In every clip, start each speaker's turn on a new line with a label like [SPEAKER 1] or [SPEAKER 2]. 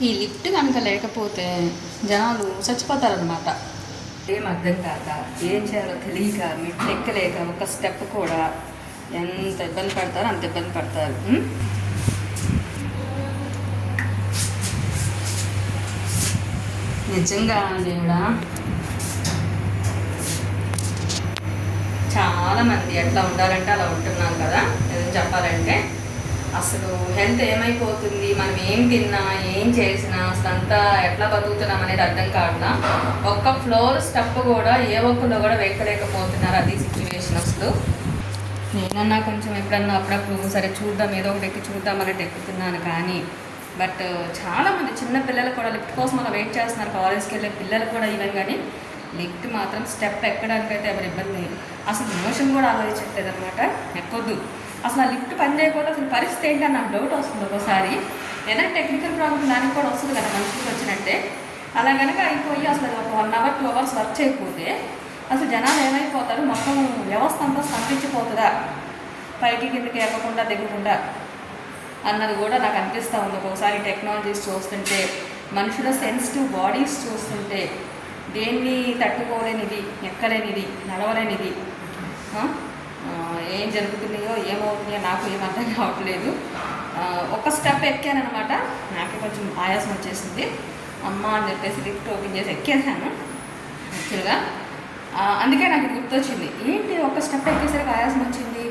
[SPEAKER 1] ఈ లిఫ్ట్ కనుక లేకపోతే జనాలు చచ్చిపోతారనమాట. ఏం అర్థం కాక ఏం చేయాలో తెలియక మెట్లు ఎక్కలేక ఒక స్టెప్ కూడా ఎంత ఇబ్బంది పడతారో అంత ఇబ్బంది పడతారు. నిజంగా దేవుడా, చాలామంది ఎట్లా ఉండాలంటే అలా ఉంటున్నాం కదా. ఏదో చెప్పాలంటే అసలు హెల్త్ ఏమైపోతుంది, మనం ఏం తిన్నా ఏం చేసినా అసలు అంతా ఎట్లా బతుకుతున్నాం అనేది అర్థం కావట్లా. ఒక్క ఫ్లోర్ స్టెప్ కూడా ఏ ఒక్కలో కూడా వెక్కలేకపోతున్నారు. అది సిచ్యువేషన్. అసలు నేనన్నా కొంచెం ఎప్పుడన్నా అప్పుడప్పుడు సరే చూద్దాం, ఏదో ఒకటి ఎక్కి చూద్దాం అనేది ఎక్కుతున్నాను. కానీ బట్ చాలామంది చిన్న పిల్లలు కూడా లిఫ్ట్ కోసం అలా వెయిట్ చేస్తున్నారు. కాలేజ్కి వెళ్ళే పిల్లలు కూడా ఈవెన్. కానీ లిఫ్ట్ మాత్రం స్టెప్ ఎక్కడానికైతే ఎవరి ఇబ్బంది. అసలు మోషన్ కూడా ఆలోచించట్లేదు అనమాట, ఎక్కొద్దు. అసలు ఆ లిఫ్ట్ పని చేయకపోతే అసలు పరిస్థితి ఏంటని నాకు డౌట్ వస్తుంది ఒకసారి. ఏదైనా టెక్నికల్ ప్రాబ్లం దానికి కూడా వస్తుంది కదా మనుషులకు వచ్చినట్టే. అలా కనుక అయిపోయి అసలు ఒక 1 అవర్ 2 అవర్స్ వర్క్ చేయకపోతే అసలు జనాలు ఏమైపోతారు, మొత్తం వ్యవస్థ అంతా స్తంభించిపోతుందా, పైకి కిందకి ఎక్కకుండా దిగకుండా అన్నది కూడా నాకు అనిపిస్తూ ఉంది ఒక్కొక్కసారి. టెక్నాలజీస్ చూస్తుంటే, మనుషుల సెన్సిటివ్ బాడీస్ చూస్తుంటే, దేన్ని తట్టుకోలేనిది, ఎక్కలేనిది, నడవలేనిది, ఏం జరుగుతున్నాయో ఏమవుతున్నాయో నాకు ఏం అర్థం కావట్లేదు. ఒక స్టెప్ ఎక్కానమాట, నాకు కొంచెం ఆయాసం వచ్చేసింది. అమ్మ అని చెప్పేసి లిఫ్ట్ ఓపెన్ చేసి ఎక్కేసాను యాక్చువల్గా. అందుకే నాకు గుర్తొచ్చింది, ఏంటి ఒక స్టెప్ ఎక్కేసరికి ఆయాసం వచ్చింది,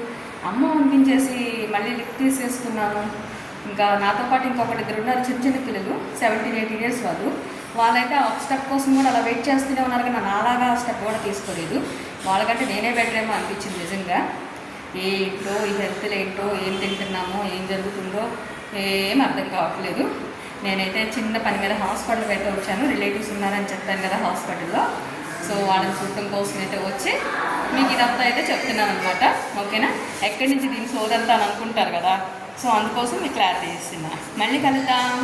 [SPEAKER 1] అమ్మ అనిపించేసి మళ్ళీ లిఫ్ట్ తీసేసుకున్నాను. ఇంకా నాతో పాటు ఇంకొకటి 2 ఉన్నారు చిన్న చిన్న పిల్లలు, 17-18 ఇయర్స్ వాళ్ళు. వాళ్ళైతే ఒక స్టెప్ కోసం కూడా అలా వెయిట్ చేస్తూనే ఉన్నారు. కానీ నాలాగా స్టెప్ కూడా తీసుకోలేదు. వాళ్ళకంటే నేనే బెటర్ ఏమో అనిపించింది నిజంగా. ఏంటో ఈ హెల్త్లు ఏంటో, ఏం తింటున్నామో, ఏం జరుగుతుందో ఏం అర్థం కావట్లేదు. నేనైతే చిన్న పని మీద హాస్పిటల్కి అయితే వచ్చాను. రిలేటివ్స్ ఉన్నారని చెప్పాను కదా హాస్పిటల్లో. సో వాళ్ళని చూడటం కోసం అయితే వచ్చి మీకు ఇదంతా అయితే చెప్తున్నాను అనమాట. ఓకేనా, ఎక్కడి నుంచి దీన్ని సోదంతా అని అనుకుంటారు కదా. సో అందుకోసం మీకు క్లారిటీ ఇస్తున్నా. మళ్ళీ కలుద్దాం.